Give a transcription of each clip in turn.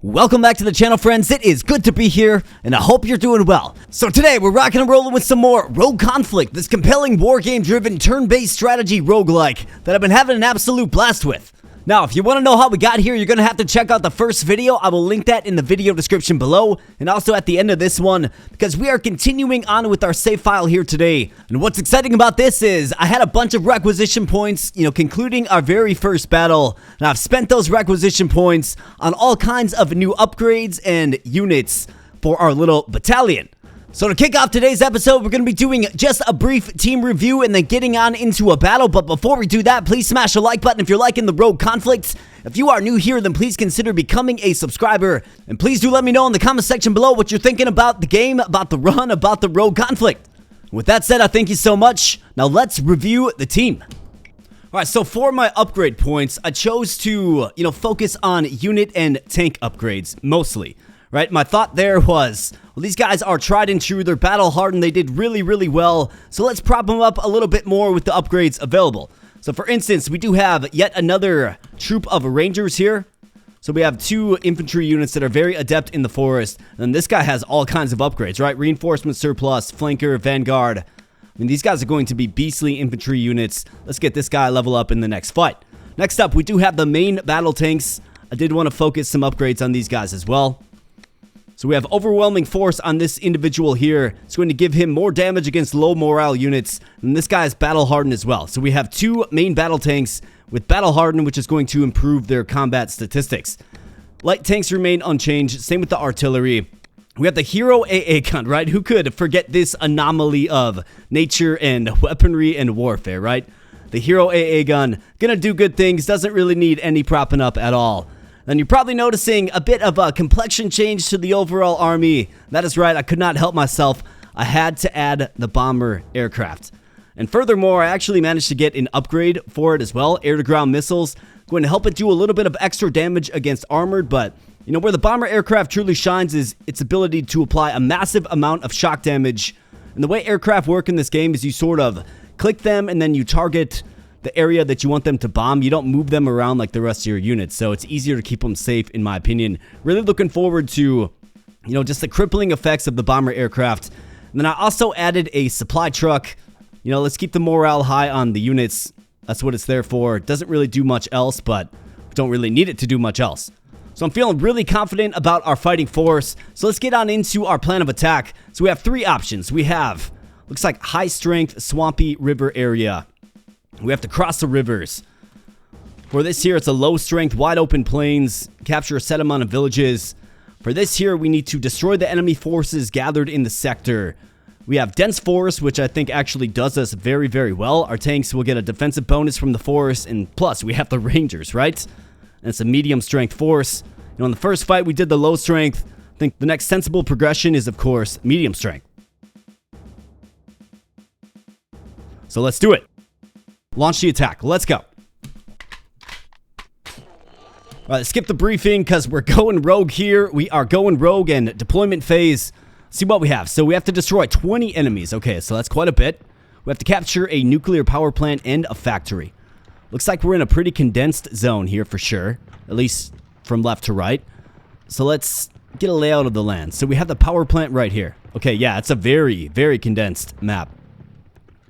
Welcome back to the channel, friends. It is good to be here, and I hope you're doing well. So today, we're rocking and rolling with some more Rogue Conflict, this compelling wargame-driven turn-based strategy roguelike that I've been having an absolute blast with. Now, if you want to know how we got here, you're going to have to check out the first video. I will link that in the video description below, and also at the end of this one, because we are continuing on with our save file here today. And what's exciting about this is, I had a bunch of requisition points, concluding our very first battle, and I've spent those requisition points on all kinds of new upgrades and units for our little battalion. So to kick off today's episode, we're going to be doing just a brief team review and then getting on into a battle. But before we do that, please smash the like button if you're liking the Rogue Conflict. If you are new here, then please consider becoming a subscriber. And please do let me know in the comment section below what you're thinking about the game, about the run, about the Rogue Conflict. With that said, I thank you so much. Now let's review the team. Alright, so for my upgrade points, I chose to, focus on unit and tank upgrades, mostly. Right, my thought there was, well, these guys are tried and true, they're battle hardened, they did really well, so let's prop them up a little bit more with the upgrades available. So for instance, we do have yet another troop of rangers here. So we have two infantry units that are very adept in the forest, and this guy has all kinds of upgrades, right? Reinforcement surplus, flanker, vanguard. I mean, these guys are going to be beastly infantry units. Let's get this guy level up in the next fight. Next up, we do have the main battle tanks. I did want to focus some upgrades on these guys as well. So we have overwhelming force on this individual here. It's going to give him more damage against low morale units. And this guy is battle hardened as well. So we have two main battle tanks with battle hardened, which is going to improve their combat statistics. Light tanks remain unchanged. Same with the artillery. We have the hero AA gun, right? Who could forget this anomaly of nature and weaponry and warfare, right? The hero AA gun, gonna do good things, doesn't really need any propping up at all. Then you're probably noticing a bit of a complexion change to the overall army. That is right, I could not help myself. I had to add the bomber aircraft. And furthermore, I actually managed to get an upgrade for it as well. Air-to-ground missiles, going to help it do a little bit of extra damage against armored, but where the bomber aircraft truly shines is its ability to apply a massive amount of shock damage. And the way aircraft work in this game is you sort of click them and then you target the area that you want them to bomb. You don't move them around like the rest of your units, so it's easier to keep them safe, in my opinion. Really looking forward to, just the crippling effects of the bomber aircraft. And then I also added a supply truck. Let's keep the morale high on the units. That's what it's there for. It doesn't really do much else, but we don't really need it to do much else. So I'm feeling really confident about our fighting force. So let's get on into our plan of attack. So we have three options. We have, looks like high strength, swampy river area. We have to cross the rivers. For this here, it's a low strength, wide open plains, capture a set amount of villages. For this here, we need to destroy the enemy forces gathered in the sector. We have dense forest, which I think actually does us very well. Our tanks will get a defensive bonus from the forest, and plus we have the rangers, right? And it's a medium strength force. In the first fight, we did the low strength. I think the next sensible progression is, of course, medium strength. So let's do it. Launch the attack. Let's go. Alright, skip the briefing because we're going rogue here. We are going rogue and deployment phase. Let's see what we have. So we have to destroy 20 enemies. Okay, so that's quite a bit. We have to capture a nuclear power plant and a factory. Looks like we're in a pretty condensed zone here for sure. At least from left to right. So let's get a layout of the land. So we have the power plant right here. Okay, yeah, it's a very condensed map.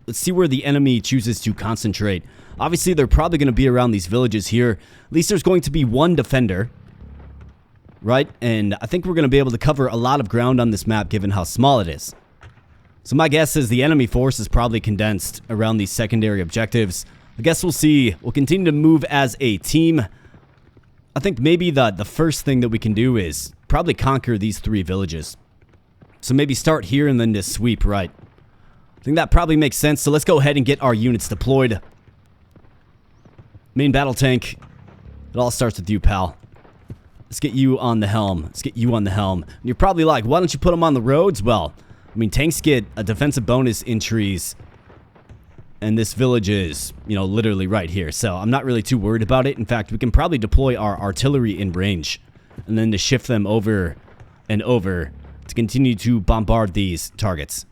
Let's see where the enemy chooses to concentrate. Obviously, they're probably going to be around these villages here. At least there's going to be one defender. Right? And I think we're going to be able to cover a lot of ground on this map given how small it is. So my guess is the enemy force is probably condensed around these secondary objectives. I guess we'll see. We'll continue to move as a team. I think maybe the first thing that we can do is probably conquer these three villages. So maybe start here and then just sweep right. I think that probably makes sense, so let's go ahead and get our units deployed. Main battle tank. It all starts with you, pal. Let's get you on the helm. Let's get you on the helm. And you're probably like, why don't you put them on the roads? Well, I mean, tanks get a defensive bonus in trees. And this village is, literally right here. So I'm not really too worried about it. In fact, we can probably deploy our artillery in range. And then to shift them over and over to continue to bombard these targets.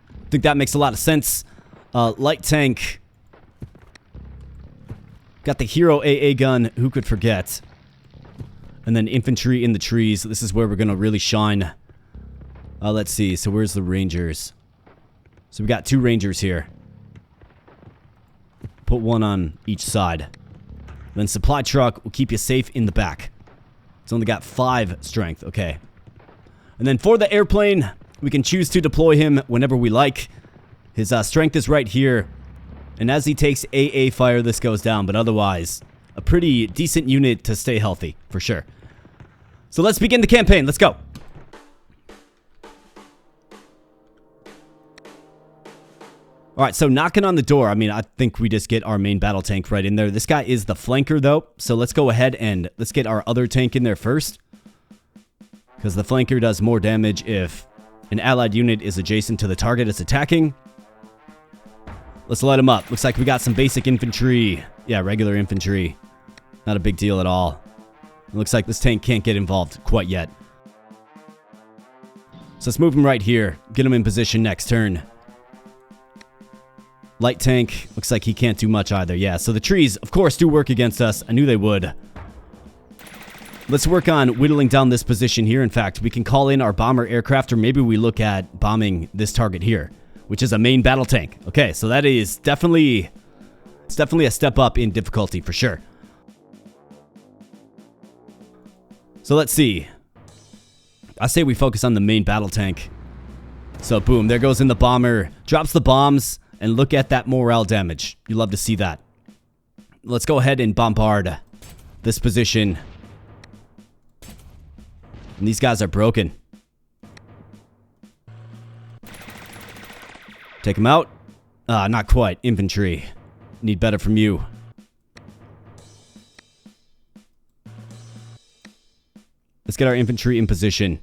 I think that makes a lot of sense. Light tank. Got the hero AA gun. Who could forget? And then infantry in the trees. This is where we're going to really shine. Let's see. So where's the rangers? So we got 2 rangers here. Put 1 on each side. Then supply truck will keep you safe in the back. It's only got 5 strength. Okay. And then for the airplane, we can choose to deploy him whenever we like. His strength is right here. And as he takes AA fire, this goes down. But otherwise, a pretty decent unit to stay healthy, for sure. So let's begin the campaign. Let's go. Alright, so knocking on the door. I mean, I think we just get our main battle tank right in there. This guy is the flanker, though. So let's go ahead and let's get our other tank in there first. Because the flanker does more damage if an allied unit is adjacent to the target it's attacking. Let's light him up. Looks like we got some basic infantry. Yeah, regular infantry. Not a big deal at all. It looks like this tank can't get involved quite yet. So let's move him right here. Get him in position next turn. Light tank. Looks like he can't do much either. Yeah, so the trees, of course, do work against us. I knew they would. Let's work on whittling down this position here. In fact, we can call in our bomber aircraft, or maybe we look at bombing this target here, which is a main battle tank. Okay, so that is definitely... It's definitely a step up in difficulty for sure. So let's see. I say we focus on the main battle tank. So boom, there goes in the bomber. Drops the bombs, and look at that morale damage. You love to see that. Let's go ahead and bombard this position. And these guys are broken. Take them out. Not quite. Infantry. Need better from you. Let's get our infantry in position.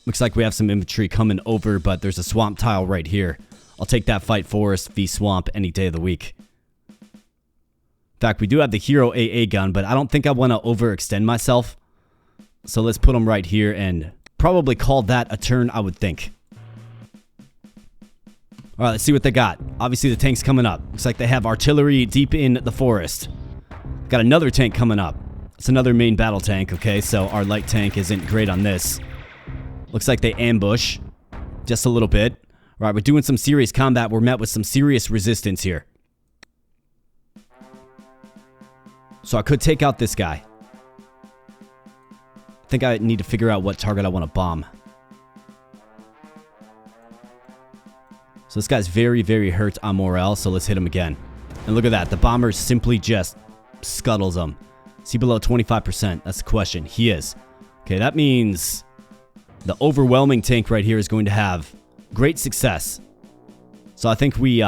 Looks like we have some infantry coming over, but there's a swamp tile right here. I'll take that fight forest v swamp any day of the week. In fact, we do have the hero AA gun, but I don't think I want to overextend myself. So let's put them right here and probably call that a turn, I would think. Alright, let's see what they got. Obviously, the tank's coming up. Looks like they have artillery deep in the forest. Got another tank coming up. It's another main battle tank, okay? So our light tank isn't great on this. Looks like they ambush just a little bit. Alright, we're doing some serious combat. We're met with some serious resistance here. So I could take out this guy. I think I need to figure out what target I want to bomb. So this guy's very, very hurt on morale, so let's hit him again. And look at that. The bomber simply just scuttles him. Is he below 25%? That's the question. He is. Okay, that means the overwhelming tank right here is going to have great success. So I think we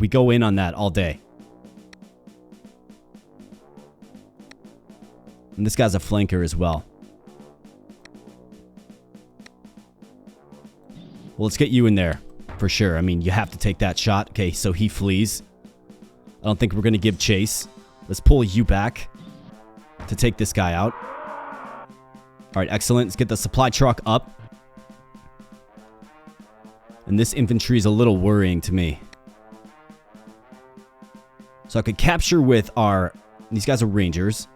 go in on that all day. And this guy's a flanker as well. Well, let's get you in there. For sure. I mean, you have to take that shot. Okay, so he flees. I don't think we're going to give chase. Let's pull you back to take this guy out. Alright, excellent. Let's get the supply truck up. And this infantry is a little worrying to me. So I could capture with our... These guys are rangers.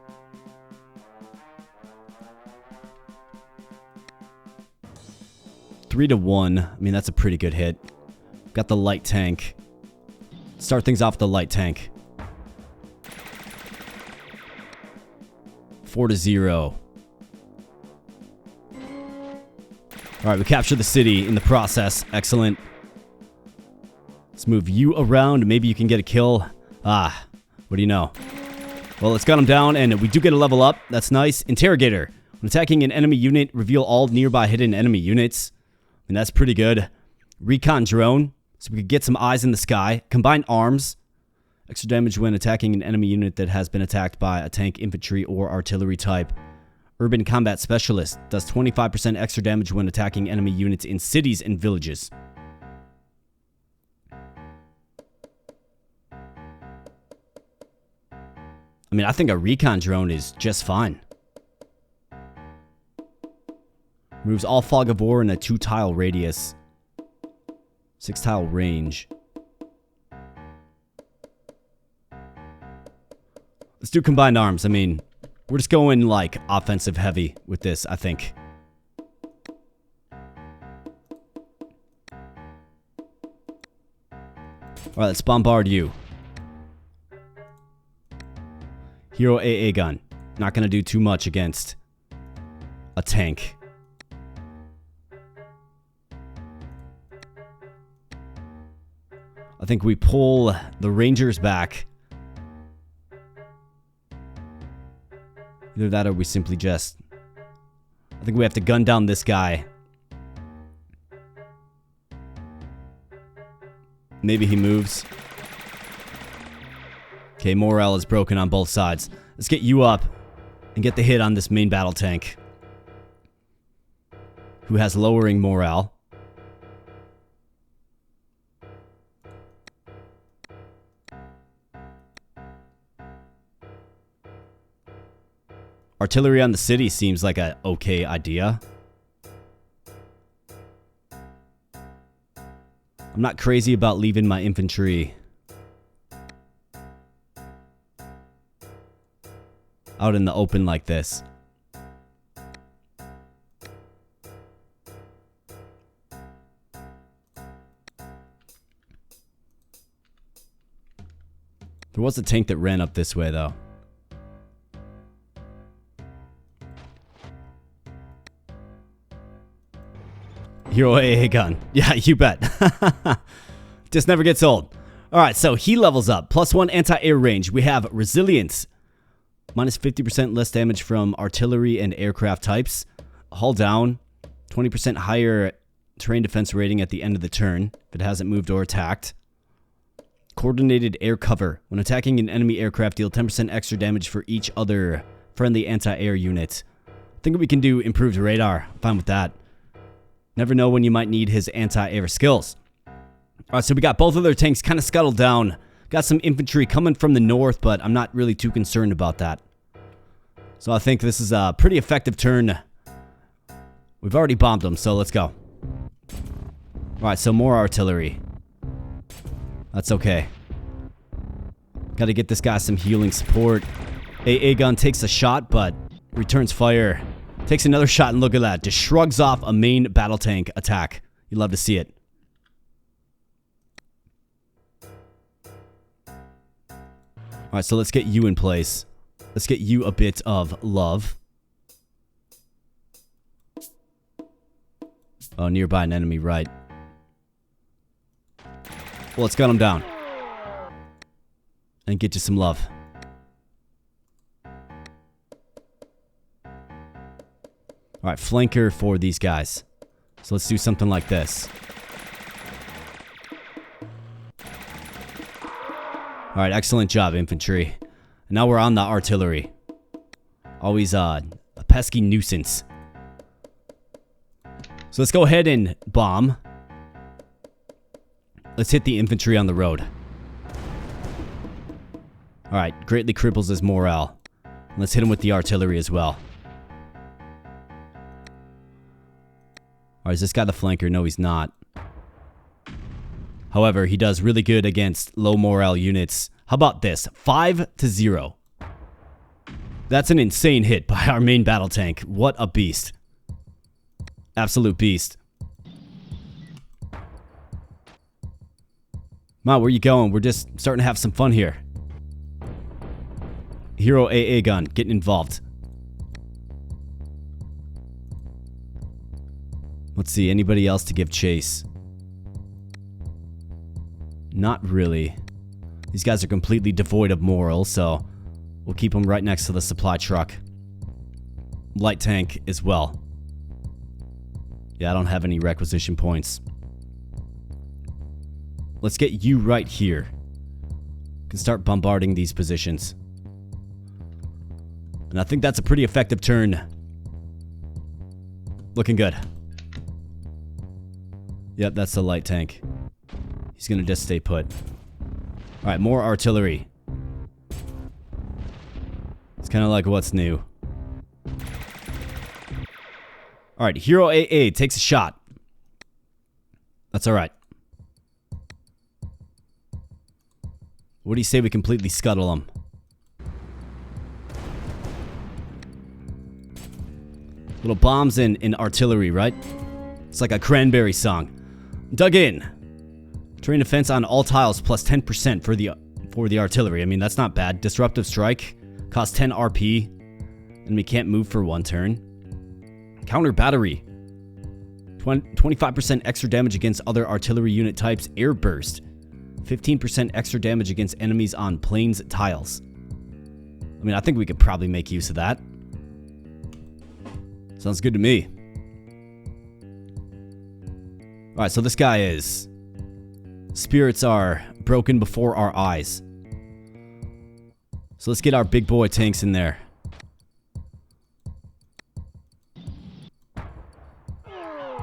Three to 1. I mean, that's a pretty good hit. Got the light tank. Start things off with the light tank. 4 to 0. Alright, we captured the city in the process. Excellent. Let's move you around. Maybe you can get a kill. What do you know? Well, let's gun him down, and we do get a level up. That's nice. Interrogator. When attacking an enemy unit, reveal all nearby hidden enemy units. And that's pretty good. Recon drone. So we could get some eyes in the sky. Combine arms. Extra damage when attacking an enemy unit that has been attacked by a tank, infantry, or artillery type. Urban combat specialist. Does 25% extra damage when attacking enemy units in cities and villages. I mean, I think a recon drone is just fine. Removes all fog of war in a 2-tile radius. 6-tile range. Let's do combined arms. I mean, We're just going, like, offensive heavy with this, I think. Alright, let's bombard you. Hero AA gun. Not gonna do too much against a tank. I think we pull the Rangers back. Either that or we simply just... I think we have to gun down this guy. Maybe he moves. Okay, morale is broken on both sides. Let's get you up and get the hit on this main battle tank, who has lowering morale. Artillery on the city seems like a okay idea. I'm not crazy about leaving my infantry out in the open like this. There was a tank that ran up this way, though. Hero AA gun. Yeah, you bet. Just never gets old. Alright, so he levels up. +1 anti-air range. We have resilience. Minus 50% less damage from artillery and aircraft types. Hull down. 20% higher terrain defense rating at the end of the turn if it hasn't moved or attacked. Coordinated air cover. When attacking an enemy aircraft, deal 10% extra damage for each other friendly anti-air unit. I think we can do improved radar. Fine with that. Never know when you might need his anti-air skills. Alright, so we got both of their tanks kind of scuttled down. Got some infantry coming from the north, but I'm not really too concerned about that. So I think this is a pretty effective turn. We've already bombed them, so let's go. Alright, so more artillery. That's okay. Gotta get this guy some healing support. AA gun takes a shot, but returns fire. Takes another shot, and look at that. Just shrugs off a main battle tank attack. You love to see it. Alright, so let's get you in place. Let's get you a bit of love. Oh, nearby an enemy, right. Well, let's gun him down. And get you some love. Alright, flanker for these guys. So let's do something like this. Alright, excellent job, infantry. And now we're on the artillery. Always a pesky nuisance. So let's go ahead and bomb. Let's hit the infantry on the road. Alright, greatly cripples his morale. Let's hit him with the artillery as well. Alright, is this guy the flanker? No, he's not. However, he does really good against low morale units. How about this? 5-0. That's an insane hit by our main battle tank. What a beast. Absolute beast. Ma, where you going? We're just starting to have some fun here. Hero AA gun, getting involved. Let's see, anybody else to give chase? Not really. These guys are completely devoid of moral, so we'll keep them right next to the supply truck. Light tank as well. Yeah, I don't have any requisition points. Let's get you right here. We can start bombarding these positions. And I think that's a pretty effective turn. Looking good. Yep, that's the light tank. He's gonna just stay put. Alright, more artillery. It's kind of like what's new. Alright, Hero AA takes a shot. That's alright. What do you say we completely scuttle him? Little bombs and artillery, right? It's like a cranberry song. Dug in. Terrain defense on all tiles plus 10% for the artillery. I mean, that's not bad. Disruptive strike. Costs 10 RP. And we can't move for 1 turn. Counter battery. 25% extra damage against other artillery unit types. Air burst. 15% extra damage against enemies on plains tiles. I mean, I think we could probably make use of that. Sounds good to me. Alright, so this guy is... Spirits are broken before our eyes. So let's get our big boy tanks in there.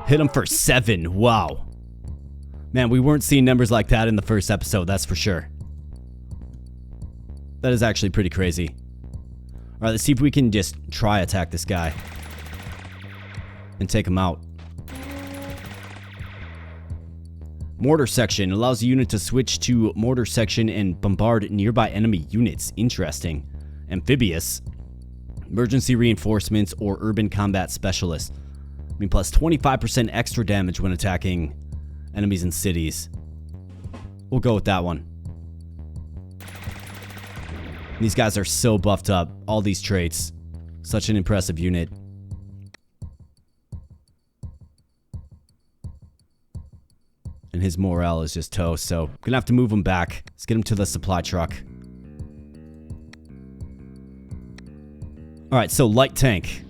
Hit him for 7. Wow. Man, we weren't seeing numbers like that in the first episode, that's for sure. That is actually pretty crazy. Alright, let's see if we can just try attack this guy. And take him out. Mortar section allows the unit to switch to mortar section and bombard nearby enemy units. Interesting. Amphibious. Emergency reinforcements or urban combat specialist. I mean, plus 25% extra damage when attacking enemies in cities. We'll go with that one. These guys are so buffed up. All these traits. Such an impressive unit. And his morale is just toast, so I'm gonna have to move him back. Let's get him to the supply truck. Alright, so light tank.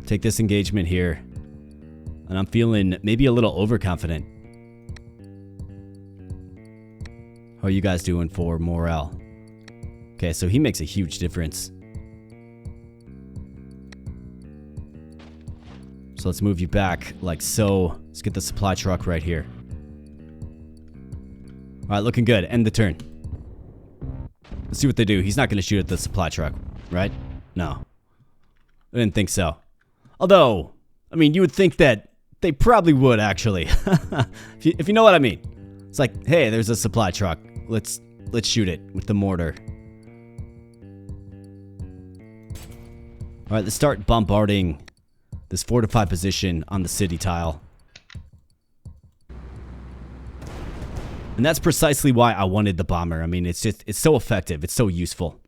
Take this engagement here. And I'm feeling maybe a little overconfident. How are you guys doing for morale? Okay, so he makes a huge difference. So let's move you back like so. Let's get the supply truck right here. Alright, looking good. End the turn. Let's see what they do. He's not going to shoot at the supply truck, right? No. I didn't think so. Although, I mean, you would think that they probably would, actually. if you know what I mean. It's like, hey, there's a supply truck. Let's shoot it with the mortar. Alright, let's start bombarding this fortified position on the city tile. And that's precisely why I wanted the bomber. I mean, it's so effective. It's so useful.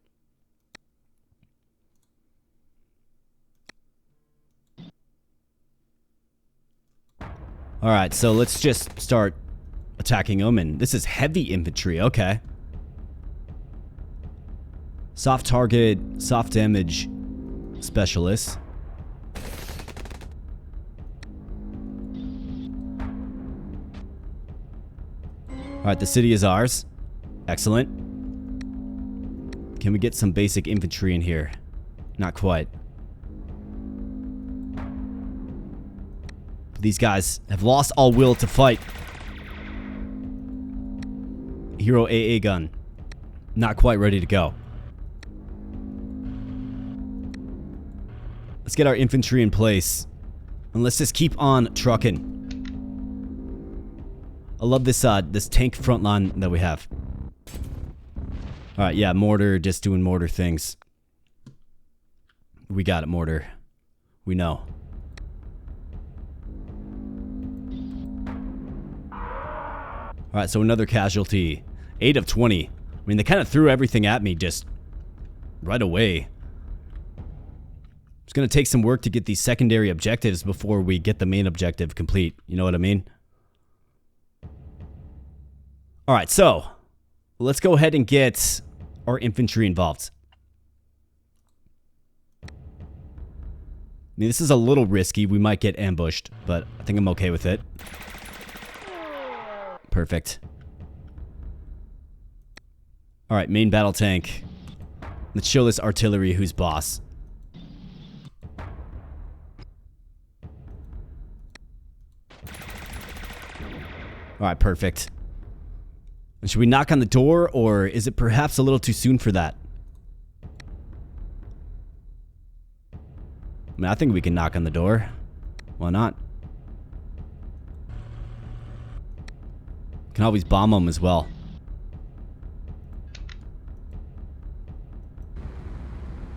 Alright, so let's just start attacking them. And this is heavy infantry. Okay. Soft target, soft damage specialist. Alright, the city is ours. Excellent. Can we get some basic infantry in here? Not quite. These guys have lost all will to fight. Hero AA gun. Not quite ready to go. Let's get our infantry in place. And let's just keep on trucking. I love this this tank front line that we have. Alright, yeah, mortar, just doing mortar things. We got it, mortar. We know. Alright, so another casualty. 8 of 20. I mean, they kind of threw everything at me just right away. It's going to take some work to get these secondary objectives before we get the main objective complete. You know what I mean? Alright, so let's go ahead and get our infantry involved. I mean, this is a little risky. We might get ambushed, but I think I'm okay with it. Perfect. Alright, main battle tank. Let's show this artillery who's boss. Alright, perfect. Should we knock on the door, or is it perhaps a little too soon for that? I mean, I think we can knock on the door. Why not? Can always bomb them as well.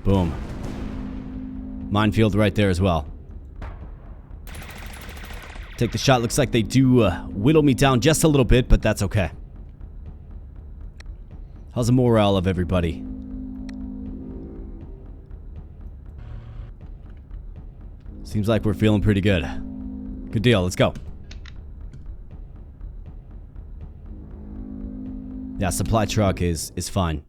Boom. Minefield right there as well. Take the shot. Looks like they do whittle me down just a little bit, but that's okay. How's the morale of everybody? Seems like we're feeling pretty good. Good deal. Let's go. Yeah, supply truck is fine.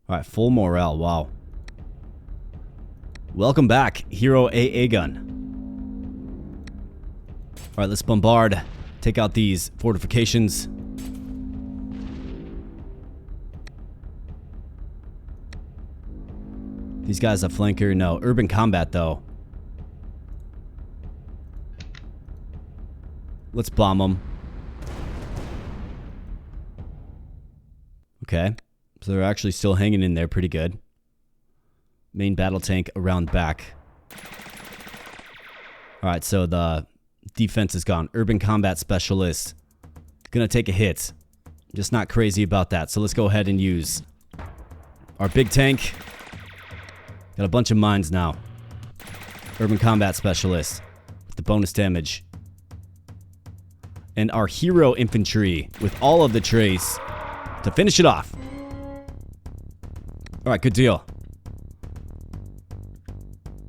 Alright, full morale. Wow. Welcome back, Hero AA gun. Alright, let's bombard. Take out these fortifications. These guys a flanker? No. Urban combat, though. Let's bomb them. Okay. So they're actually still hanging in there pretty good. Main battle tank around back. Alright, so the defense is gone. Urban combat specialist. Gonna take a hit. Just not crazy about that. So let's go ahead and use our big tank. Got a bunch of mines now. Urban combat specialist with the bonus damage. And our hero infantry with all of the trace to finish it off. Alright, good deal.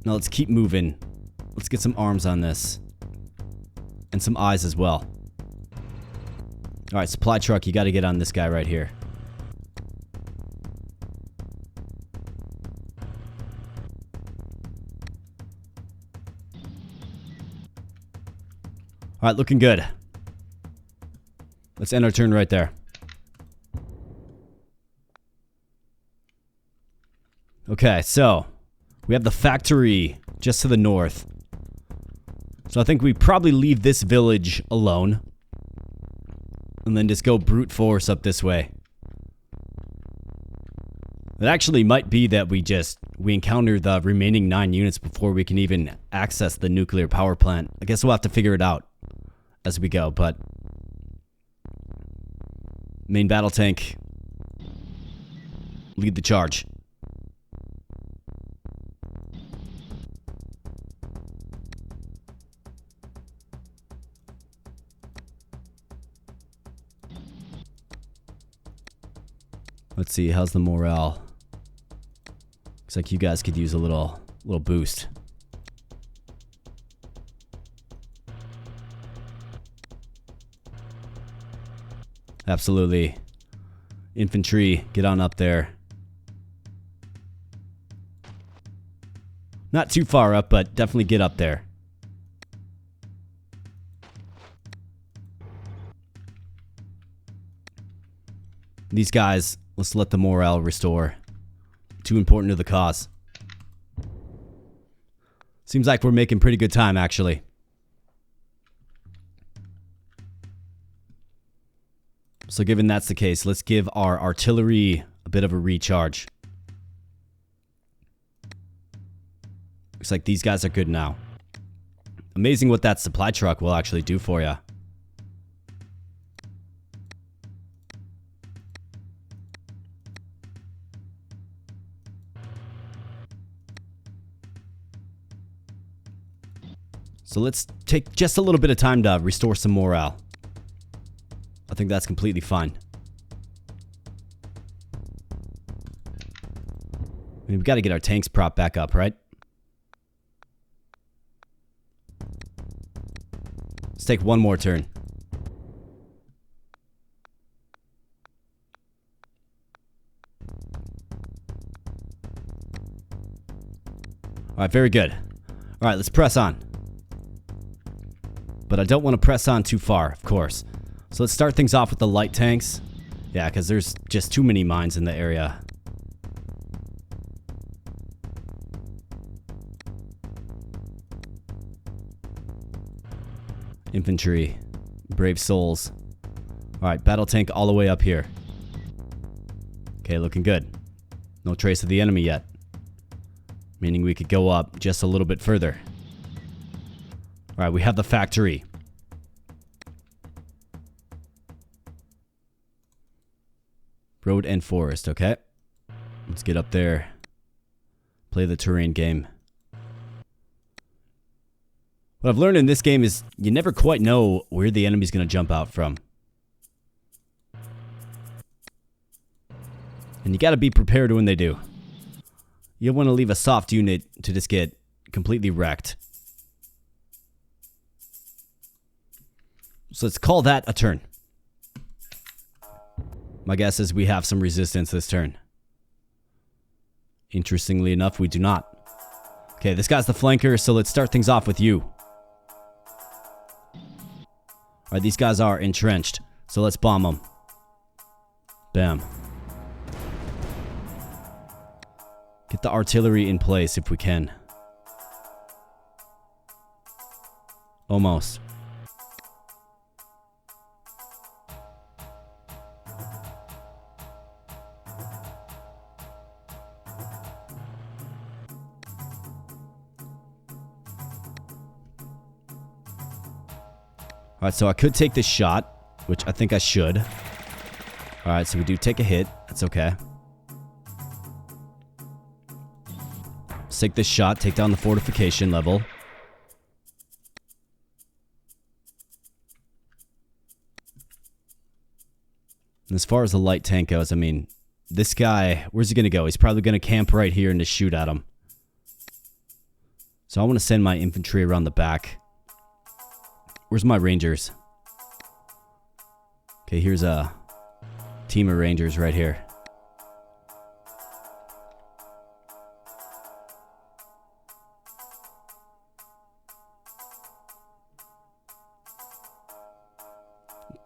Now let's keep moving. Let's get some arms on this. And some eyes as well. Alright, supply truck, you gotta get on this guy right here. Alright, looking good. Let's end our turn right there. Okay, so we have the factory just to the north. So I think we probably leave this village alone. And then just go brute force up this way. It actually might be that we encounter the remaining 9 units before we can even access the nuclear power plant. I guess we'll have to figure it out as we go, but main battle tank, lead the charge. Let's see, how's the morale? Looks like you guys could use a little boost. Absolutely. Infantry, get on up there. Not too far up, but definitely get up there. These guys, let's let the morale restore. Too important to the cause. Seems like we're making pretty good time, actually. So given that's the case, let's give our artillery a bit of a recharge. Looks like these guys are good now. Amazing what that supply truck will actually do for you. So let's take just a little bit of time to restore some morale. I think that's completely fine. I mean, we've got to get our tanks propped back up, right? Let's take one more turn. Alright, very good. Alright, let's press on. But I don't want to press on too far, of course. So let's start things off with the light tanks. Yeah, because there's just too many mines in the area. Infantry. Brave souls. Alright, battle tank all the way up here. Okay, looking good. No trace of the enemy yet. Meaning we could go up just a little bit further. Alright, we have the factory. Road and forest, okay. Let's get up there. Play the terrain game. What I've learned in this game is you never quite know where the enemy's going to jump out from. And you got to be prepared when they do. You don't want to leave a soft unit to just get completely wrecked. So let's call that a turn. My guess is we have some resistance this turn. Interestingly enough, we do not. Okay, this guy's the flanker, so let's start things off with you. Alright, these guys are entrenched, so let's bomb them. Bam. Get the artillery in place if we can. Almost. Alright, so I could take this shot, which I think I should. Alright, so we do take a hit. That's okay. Let's take this shot, take down the fortification level. And as far as the light tank goes, I mean, this guy, where's he going to go? He's probably going to camp right here and just shoot at him. So I want to send my infantry around the back. Where's my rangers? Okay, here's a team of rangers right here.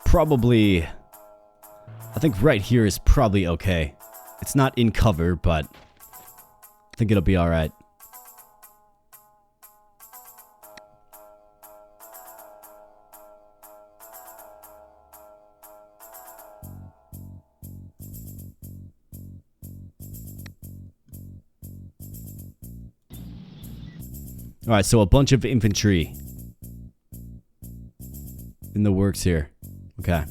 Probably, I think right here is probably okay. It's not in cover, but I think it'll be alright. Alright, so a bunch of infantry in the works here. Okay.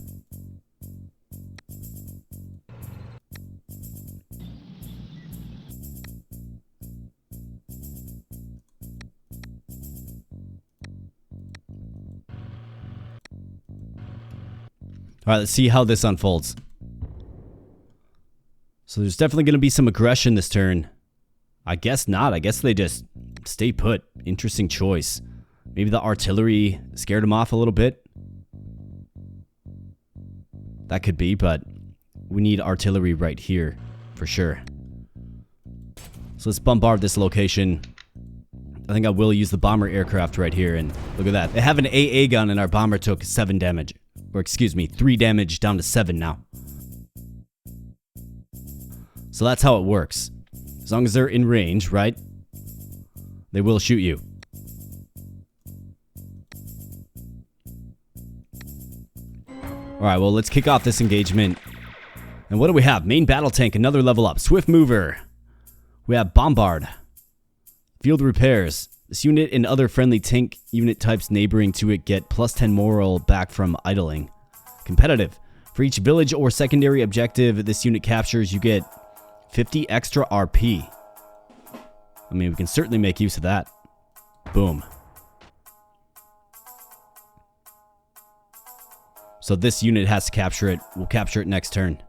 Alright, let's see how this unfolds. So there's definitely going to be some aggression this turn. I guess not. I guess they just stay put. Interesting choice. Maybe the artillery scared them off a little bit. That could be, but we need artillery right here for sure. So let's bombard this location. I think I will use the bomber aircraft right here, and look at that. They have an AA gun and our bomber took 7 damage. Or excuse me, 3 damage down to 7 now. So that's how it works. As long as they're in range, right? They will shoot you. Alright, well, let's kick off this engagement. And what do we have? Main battle tank, another level up. Swift mover. We have bombard. Field repairs. This unit and other friendly tank unit types neighboring to it get plus 10 moral back from idling. Competitive. For each village or secondary objective this unit captures, you get 50 extra RP. I mean, we can certainly make use of that. Boom. So this unit has to capture it. We'll capture it next turn.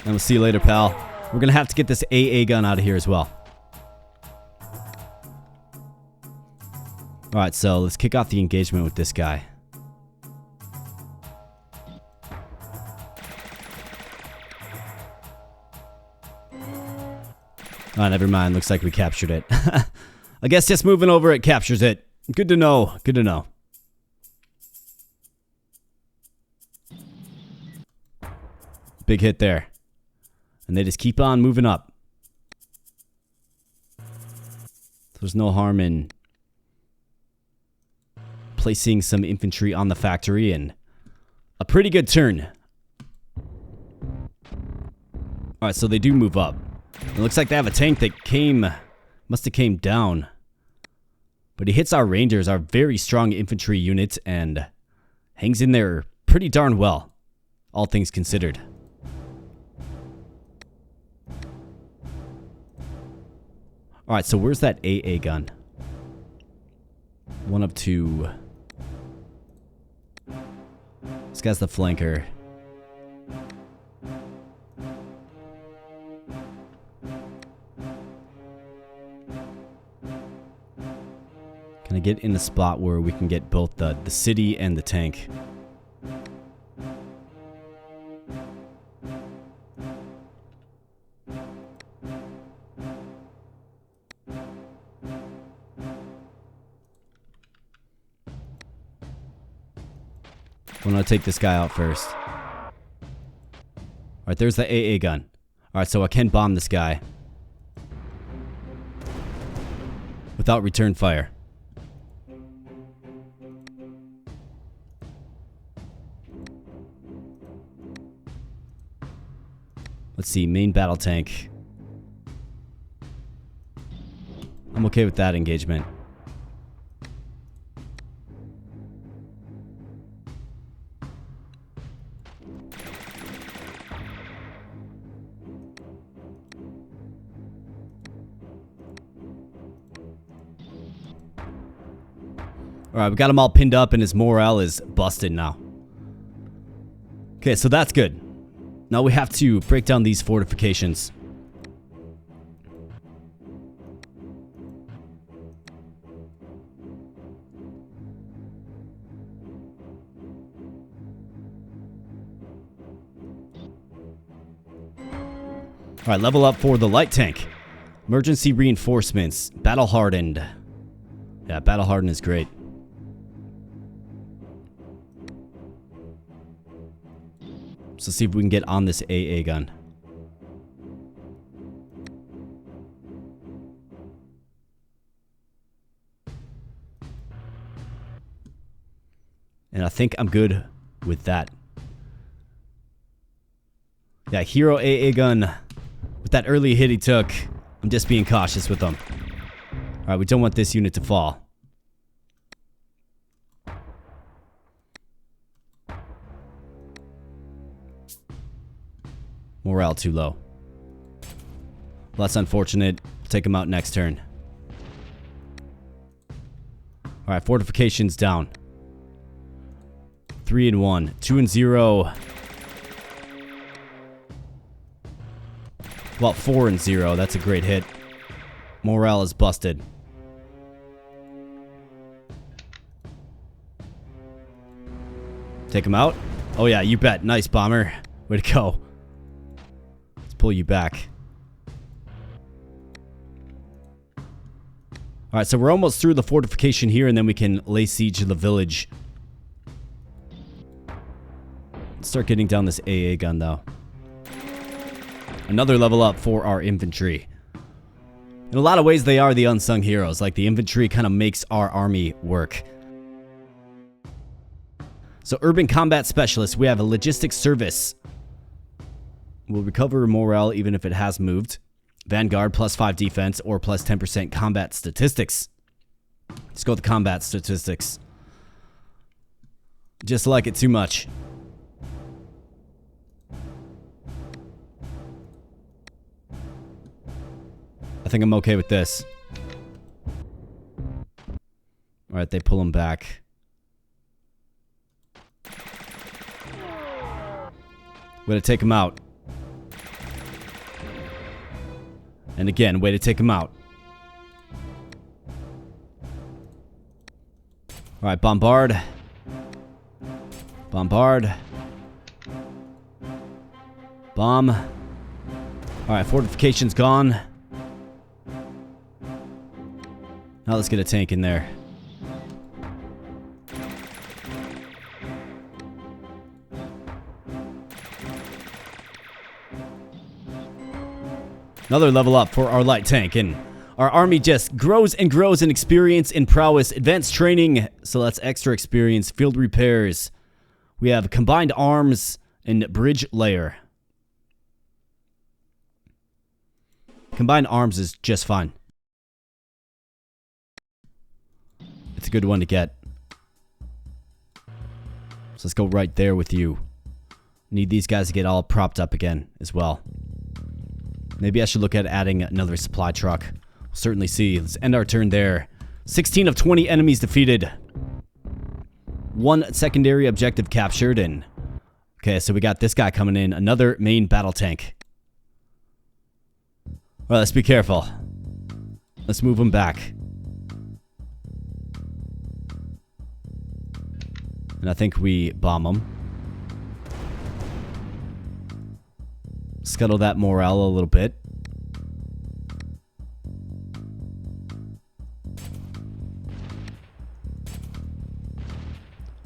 And we'll see you later, pal. We're going to have to get this AA gun out of here as well. Alright, so let's kick off the engagement with this guy. Oh, never mind. Looks like we captured it. I guess just moving over it captures it. Good to know. Good to know. Big hit there. And they just keep on moving up. There's no harm in placing some infantry on the factory, and a pretty good turn. Alright, so they do move up. It looks like they have a tank that must have came down. But he hits our rangers, our very strong infantry units, and hangs in there pretty darn well, all things considered. Alright, so where's that AA gun? 1 of 2. This guy's the flanker. Can I get in the spot where we can get both the city and the tank? I'm gonna take this guy out first. Alright, there's the AA gun. Alright, so I can bomb this guy without return fire. Let's see, main battle tank. I'm okay with that engagement. Alright, we got him all pinned up and his morale is busted now. Okay, so that's good. Now we have to break down these fortifications. Alright, level up for the light tank. Emergency reinforcements. Battle hardened. Yeah, battle hardened is great. So let's see if we can get on this AA gun. And I think I'm good with that. Yeah, hero AA gun. With that early hit he took, I'm just being cautious with them. Alright, we don't want this unit to fall. Morale too low. Well, that's unfortunate. Take him out next turn. Alright, fortifications down. 3 and 1. 2 and 0. Well, 4 and 0. That's a great hit. Morale is busted. Take him out? Oh yeah, you bet. Nice, bomber. Way to go. Pull you back. Alright, so we're almost through the fortification here, and then we can lay siege to the village. Let's start getting down this AA gun, though. Another level up for our infantry. In a lot of ways, they are the unsung heroes. Like, the infantry kind of makes our army work. So, urban combat specialist, we have a logistics service. Will recover morale even if it has moved. Vanguard, plus 5 defense, or plus 10% combat statistics. Let's go with the combat statistics. Just like it too much. I think I'm okay with this. Alright, they pull him back. Way to take him out. And again, way to take him out. Alright, bombard. Bombard. Bomb. Alright, fortification's gone. Now let's get a tank in there. Another level up for our light tank, and our army just grows and grows in experience and prowess, advanced training, so that's extra experience, field repairs. We have combined arms and bridge layer. Combined arms is just fine. It's a good one to get. So let's go right there with you. Need these guys to get all propped up again as well. Maybe I should look at adding another supply truck. We'll certainly see. Let's end our turn there. 16 of 20 enemies defeated. 1 secondary objective captured. And okay, so we got this guy coming in. Another main battle tank. Alright, let's be careful. Let's move him back. And I think we bomb him. Scuttle that morale a little bit.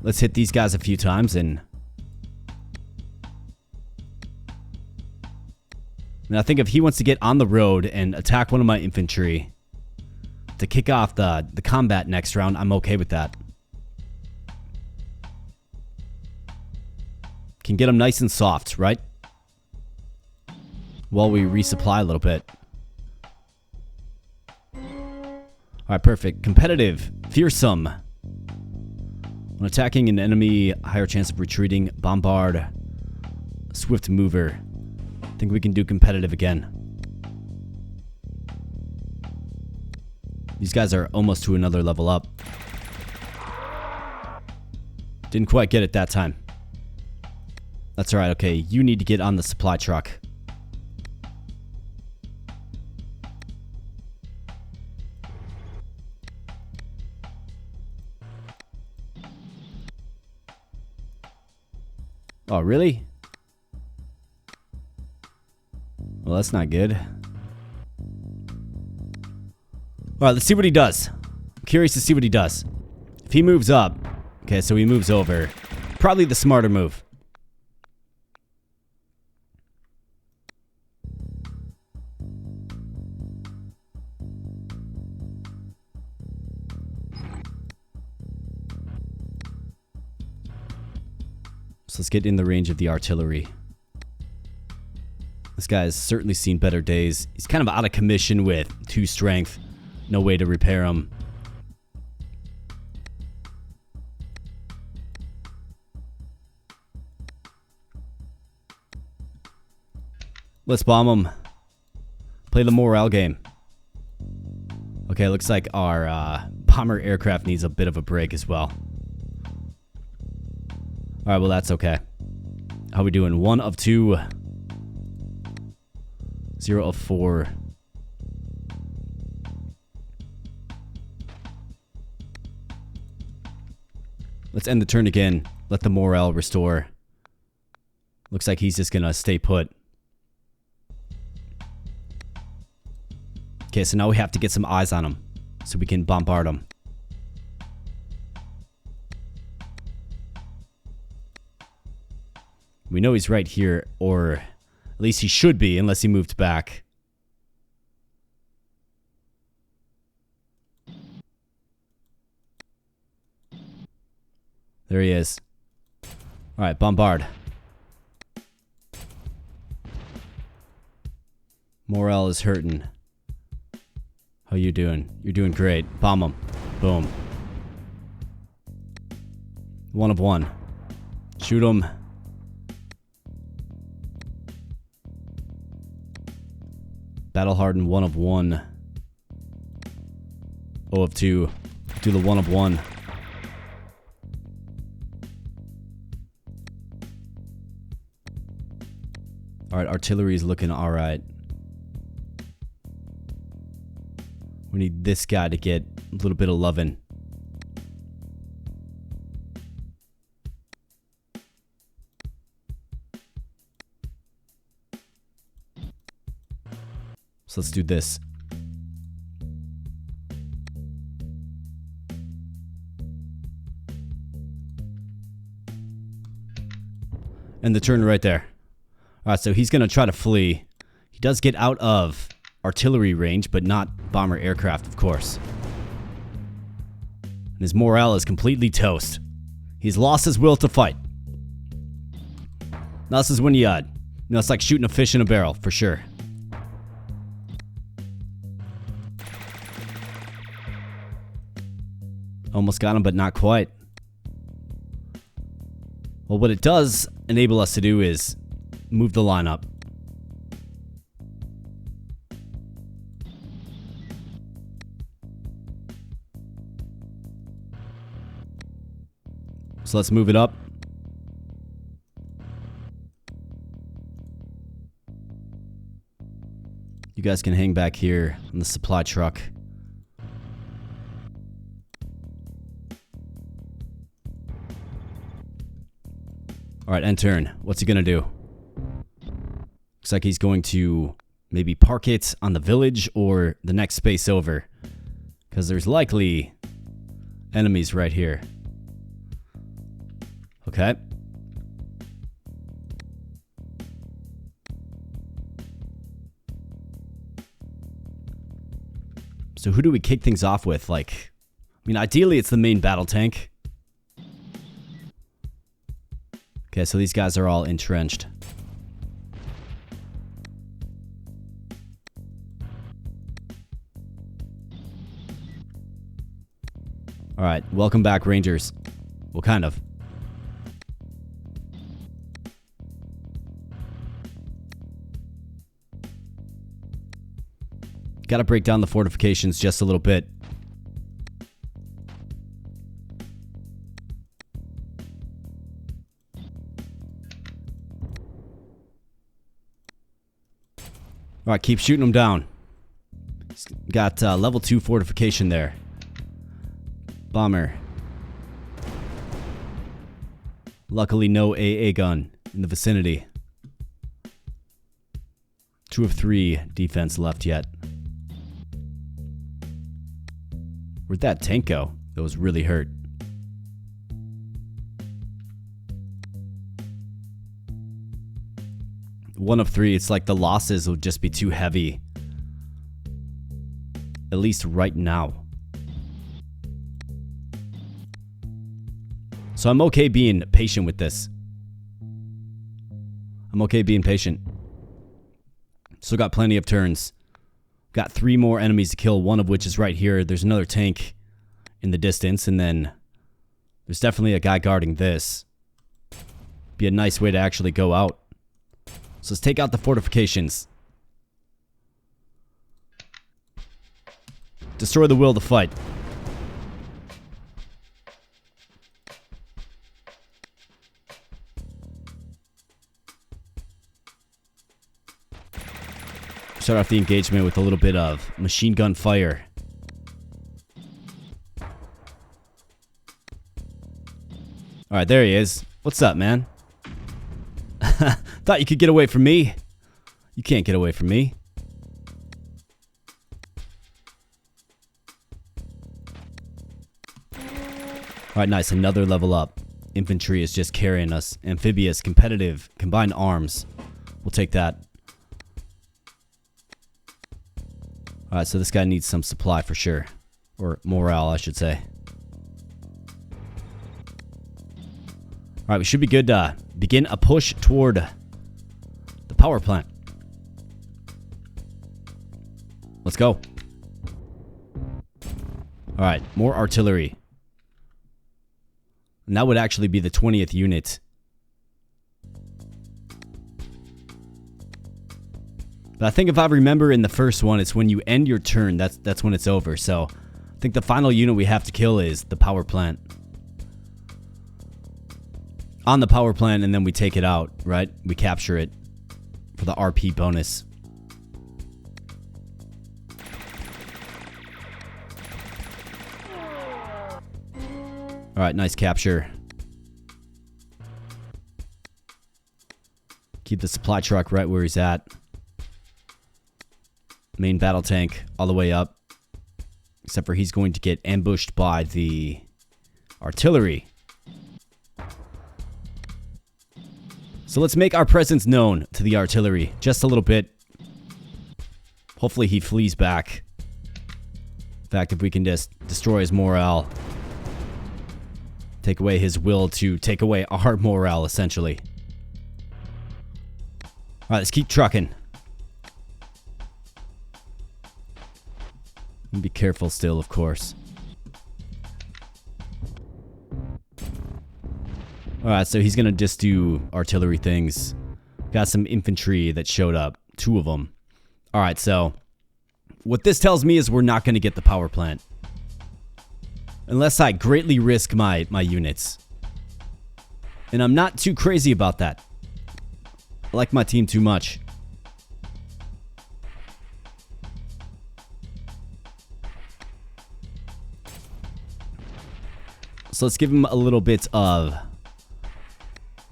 Let's hit these guys a few times and I think if he wants to get on the road and attack one of my infantry to kick off the combat next round, I'm okay with that. Can get him nice and soft, right? While we resupply a little bit. Alright, perfect. Competitive. Fearsome. When attacking an enemy, higher chance of retreating. Bombard. Swift mover. I think we can do competitive again. These guys are almost to another level up. Didn't quite get it that time. That's alright, okay. You need to get on the supply truck. Oh, really? Well, that's not good. Alright, let's see what he does. I'm curious to see what he does. If he moves up... Okay, so he moves over. Probably the smarter move. So let's get in the range of the artillery. This guy has certainly seen better days. He's kind of out of commission with 2 strength. No way to repair him. Let's bomb him. Play the morale game. Okay, looks like our bomber aircraft needs a bit of a break as well. Alright, well that's okay. How we doing? 1 of 2. 0 of 4. Let's end the turn again. Let the morale restore. Looks like he's just gonna stay put. Okay, so now we have to get some eyes on him so we can bombard him. We know he's right here, or at least he should be, unless he moved back. There he is. Alright, bombard. Morale is hurting. How you doing? You're doing great. Bomb him. Boom. 1 of 1. Shoot him. Battle hardened 1 of 1. 0 of 2. Do the 1 of 1. Alright, artillery's looking alright. We need this guy to get a little bit of loving. So let's do this. And the turn right there. Alright, so he's going to try to flee. He does get out of artillery range, but not bomber aircraft, of course. And his morale is completely toast. He's lost his will to fight. Now this is when you know, it's like shooting a fish in a barrel, for sure. Almost got him, but not quite. Well, what it does enable us to do is move the line up. So let's move it up. You guys can hang back here on the supply truck. Alright, end turn. What's he gonna do? Looks like he's going to maybe park it on the village or the next space over. Because there's likely enemies right here. Okay. So who do we kick things off with? Like, I mean, ideally it's the main battle tank. Okay, so these guys are all entrenched. Alright, welcome back, Rangers. Well, kind of. Gotta break down the fortifications just a little bit. Alright, keep shooting them down. He's got level 2 fortification there. Bomber. Luckily, no AA gun in the vicinity. 2 of 3 defense left yet. Where'd that tank go? That was really hurt. One of 3, it's like the losses will just be too heavy. At least right now. So I'm okay being patient with this. I'm okay being patient. Still got plenty of turns. Got 3 more enemies to kill, one of which is right here. There's another tank in the distance, and then there's definitely a guy guarding this. Be a nice way to actually go out. So let's take out the fortifications. Destroy the will to fight. Start off the engagement with a little bit of machine gun fire. Alright, there he is. What's up, man? Thought you could get away from me. You can't get away from me. Alright, nice. Another level up. Infantry is just carrying us. Amphibious, competitive, combined arms. We'll take that. Alright, so this guy needs some supply for sure. Or morale, I should say. Alright, we should be good to begin a push toward the power plant. Let's go. Alright, more artillery. And that would actually be the 20th unit. But I think if I remember in the first one, it's when you end your turn, that's when it's over. So I think the final unit we have to kill is the power plant. On the power plant, and then we take it out, right? We capture it for the RP bonus. Alright, nice capture. Keep the supply truck right where he's at. Main battle tank all the way up. Except for he's going to get ambushed by the artillery. So let's make our presence known to the artillery. Just a little bit. Hopefully he flees back. In fact, if we can just destroy his morale. Take away his will to take away our morale, essentially. Alright, let's keep trucking. And be careful still, of course. Alright, so he's gonna just do artillery things. Got some infantry that showed up. 2 of them. Alright, so what this tells me is we're not gonna get the power plant. Unless I greatly risk my units. And I'm not too crazy about that. I like my team too much. So let's give him a little bit of...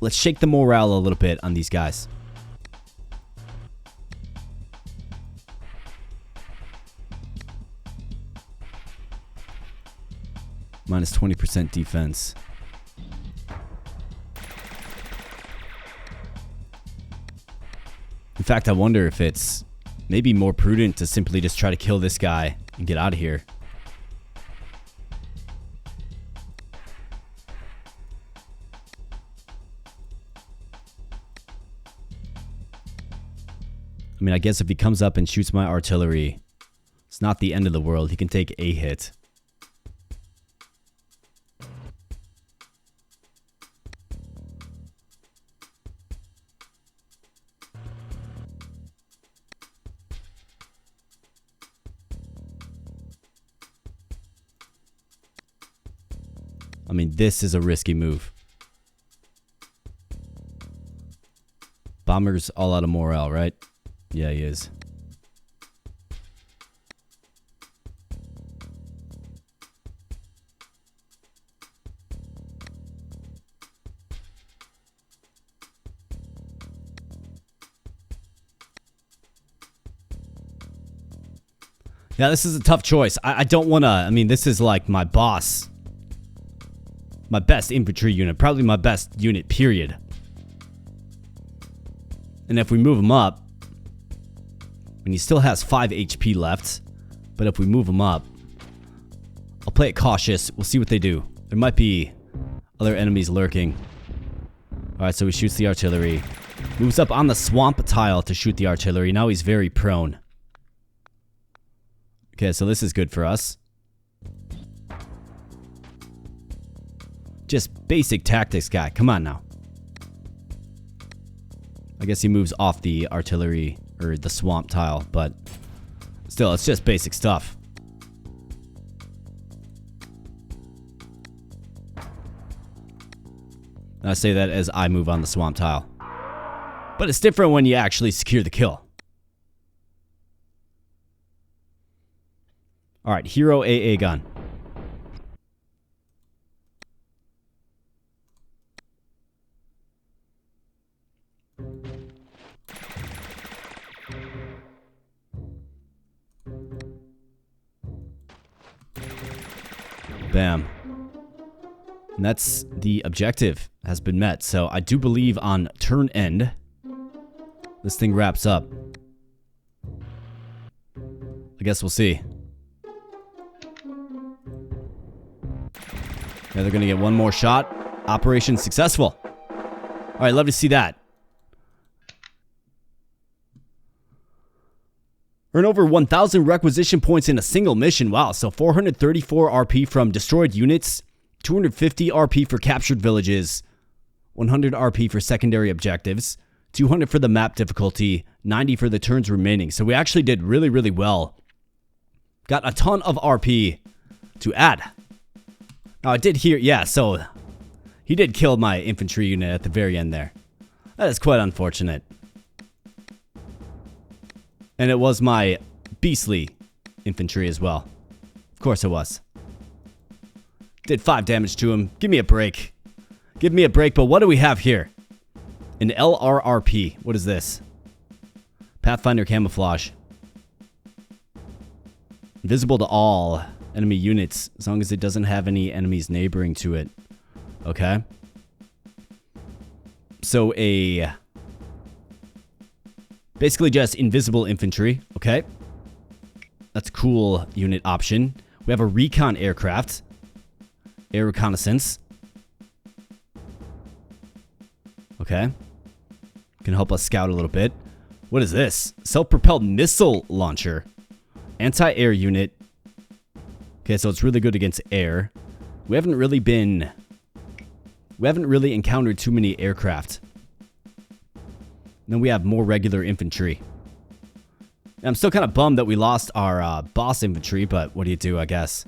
Let's shake the morale a little bit on these guys. Minus 20% defense. In fact, I wonder if it's maybe more prudent to simply just try to kill this guy and get out of here. I mean, I guess if he comes up and shoots my artillery, it's not the end of the world. He can take a hit. I mean, this is a risky move. Bomber's all out of morale, right? Yeah, he is. Yeah, this is a tough choice. I don't want to... I mean, this is like my boss. My best infantry unit. Probably my best unit, period. And if we move him up... And he still has 5 HP left. But if we move him up... I'll play it cautious. We'll see what they do. There might be other enemies lurking. Alright, so he shoots the artillery. Moves up on the swamp tile to shoot the artillery. Now he's very prone. Okay, so this is good for us. Just basic tactics guy. Come on now. I guess he moves off the artillery or the swamp tile, but still, it's just basic stuff. And I say that as I move on the swamp tile. But it's different when you actually secure the kill. Alright, hero AA gun. Bam. And that's the objective has been met. So I do believe on turn end, this thing wraps up. I guess we'll see. Yeah, they're going to get one more shot. Operation successful. All right, love to see that. Earn over 1,000 requisition points in a single mission. Wow, so 434 RP from destroyed units, 250 RP for captured villages, 100 RP for secondary objectives, 200 for the map difficulty, 90 for the turns remaining. So we actually did really, really well. Got a ton of RP to add. Now I did hear, yeah, so he did kill my infantry unit at the very end there. That is quite unfortunate. And it was my beastly infantry as well. Of course it was. Did 5 damage to him. Give me a break. Give me a break, but what do we have here? An LRRP. What is this? Pathfinder camouflage. Invisible to all enemy units, as long as it doesn't have any enemies neighboring to it. Okay. So basically just invisible infantry, okay? That's a cool unit option. We have a recon aircraft. Air reconnaissance. Okay. Can help us scout a little bit. What is this? Self-propelled missile launcher. Anti-air unit. Okay, so it's really good against air. We haven't really been We haven't really encountered too many aircraft. Then we have more regular infantry. I'm still kind of bummed that we lost our boss infantry, but what do you do, I guess?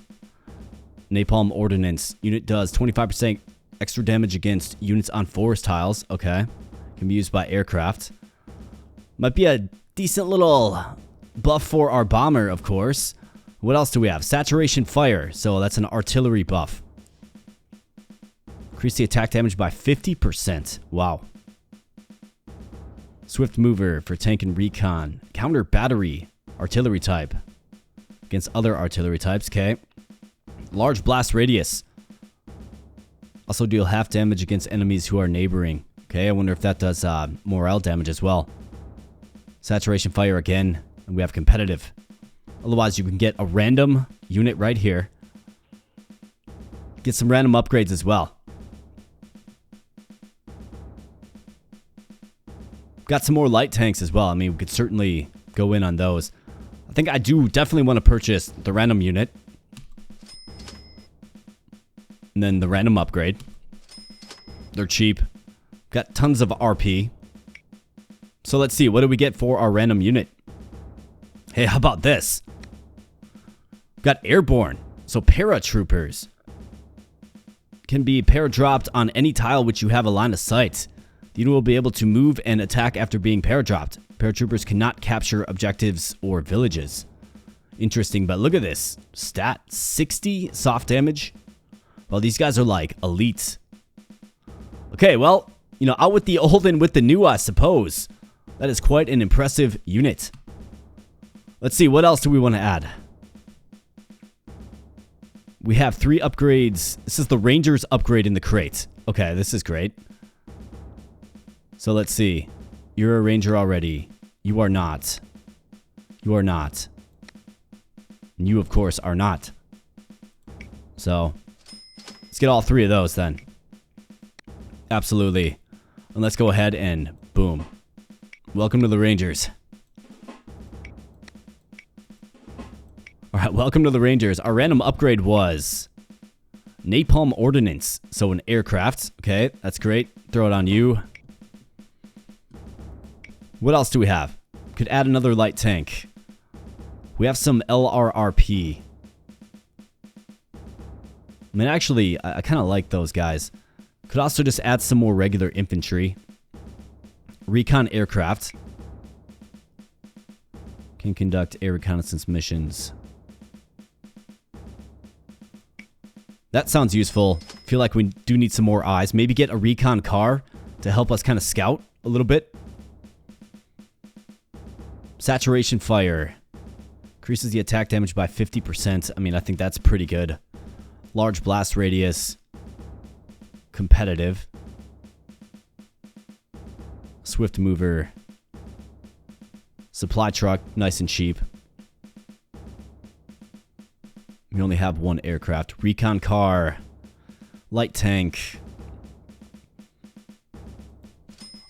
Napalm ordnance. Unit does 25% extra damage against units on forest tiles. Okay. Can be used by aircraft. Might be a decent little buff for our bomber, of course. What else do we have? Saturation fire. So that's an artillery buff. Increase the attack damage by 50%. Wow. Swift mover for tank and recon. Counter battery. Artillery type. Against other artillery types. Okay. Large blast radius. Also deal half damage against enemies who are neighboring. Okay, I wonder if that does morale damage as well. Saturation fire again. And we have competitive. Otherwise, you can get a random unit right here. Get some random upgrades as well. Got some more light tanks as well. I mean, we could certainly go in on those. I think I do definitely want to purchase the random unit. And then the random upgrade. They're cheap. Got tons of RP. So let's see. What do we get for our random unit? Hey, how about this? Got airborne. So paratroopers. Can be paradropped on any tile which you have a line of sight. The unit will be able to move and attack after being paradropped. Paratroopers cannot capture objectives or villages. Interesting, but look at this. Stat 60 soft damage. Well, these guys are like elite. Okay, well, you know, out with the old and with the new, I suppose. That is quite an impressive unit. Let's see, what else do we want to add? We have 3 upgrades. This is the Ranger's upgrade in the crate. Okay, this is great. So let's see. You're a Ranger already. You are not. You are not. And you, of course, are not. So, let's get all 3 of those then. Absolutely. And let's go ahead and boom. Welcome to the Rangers. Alright, welcome to the Rangers. Our random upgrade was Napalm Ordnance. So an aircraft. Okay, that's great. Throw it on you. What else do we have? Could add another light tank. We have some LRRP. I mean, actually, I kind of like those guys. Could also just add some more regular infantry. Recon aircraft. Can conduct air reconnaissance missions. That sounds useful. Feel like we do need some more eyes. Maybe get a recon car to help us kind of scout a little bit. Saturation fire. Increases the attack damage by 50%. I mean, I think that's pretty good. Large blast radius. Competitive. Swift mover. Supply truck. Nice and cheap. We only have 1 aircraft. Recon car. Light tank.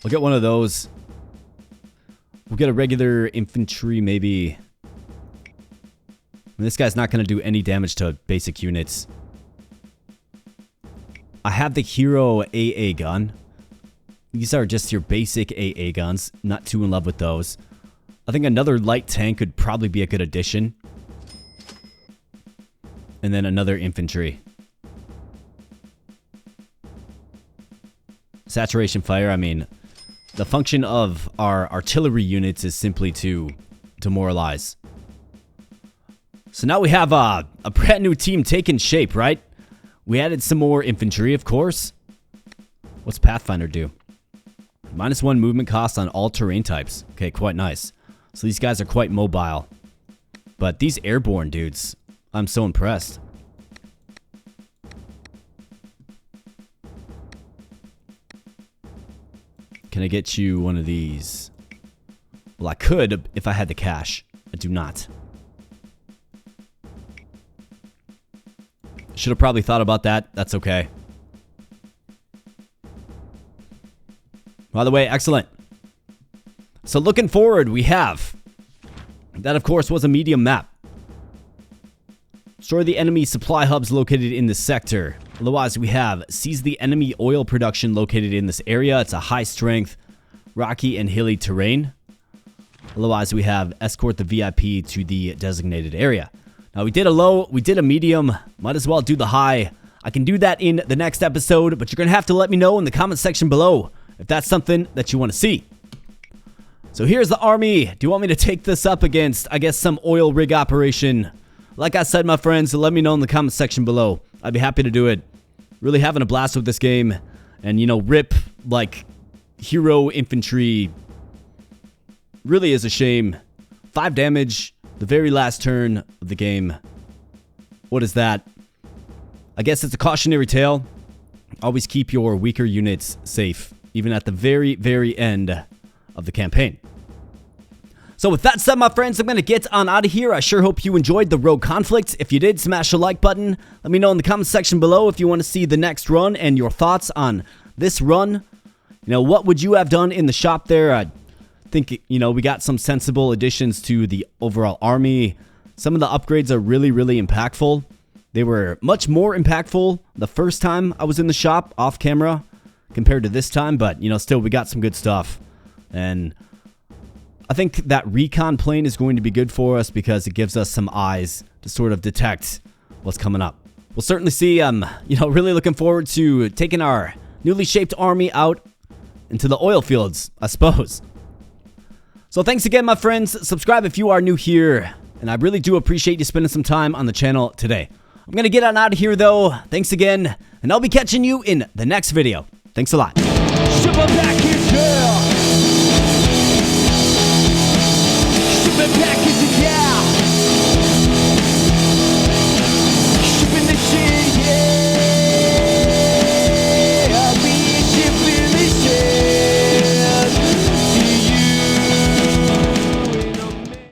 I'll get one of those. We'll get a regular infantry, maybe. This guy's not going to do any damage to basic units. I have the hero AA gun. These are just your basic AA guns. Not too in love with those. I think another light tank could probably be a good addition. And then another infantry. Saturation fire, I mean, the function of our artillery units is simply to demoralize. So now we have a brand new team taking shape, right? We added some more infantry, of course. What's Pathfinder do? -1 movement cost on all terrain types. Okay, quite nice. So these guys are quite mobile. But these airborne dudes, I'm so impressed. Can I get you one of these? Well, I could if I had the cash. I do not. Should have probably thought about that. That's okay. By the way, excellent. So looking forward, we have... That, of course, was a medium map. Destroy the enemy supply hubs located in the sector. Otherwise, we have seize the enemy oil production located in this area. It's a high strength, rocky and hilly terrain. Otherwise, we have escort the VIP to the designated area. Now, we did a low, we did a medium. Might as well do the high. I can do that in the next episode, but you're going to have to let me know in the comment section below if that's something that you want to see. So here's the army. Do you want me to take this up against, I guess, some oil rig operation? Like I said, my friends, let me know in the comment section below. I'd be happy to do it. Really having a blast with this game. And, you know, rip, like, hero infantry. Really is a shame. 5 damage, the very last turn of the game. What is that? I guess it's a cautionary tale. Always keep your weaker units safe, even at the very, very end of the campaign. So with that said, my friends, I'm going to get on out of here. I sure hope you enjoyed the Rogue Conflict. If you did, smash the like button. Let me know in the comment section below if you want to see the next run and your thoughts on this run. You know, what would you have done in the shop there? I think, you know, we got some sensible additions to the overall army. Some of the upgrades are really, really impactful. They were much more impactful the first time I was in the shop off camera compared to this time, but, you know, still, we got some good stuff. And I think that recon plane is going to be good for us because it gives us some eyes to sort of detect what's coming up. We'll certainly see. You know, really looking forward to taking our newly shaped army out into the oil fields, I suppose. So thanks again, my friends. Subscribe if you are new here, and I really do appreciate you spending some time on the channel today. I'm going to get on out of here, though. Thanks again, and I'll be catching you in the next video. Thanks a lot. Ship her back in jail. Ship her back into jail.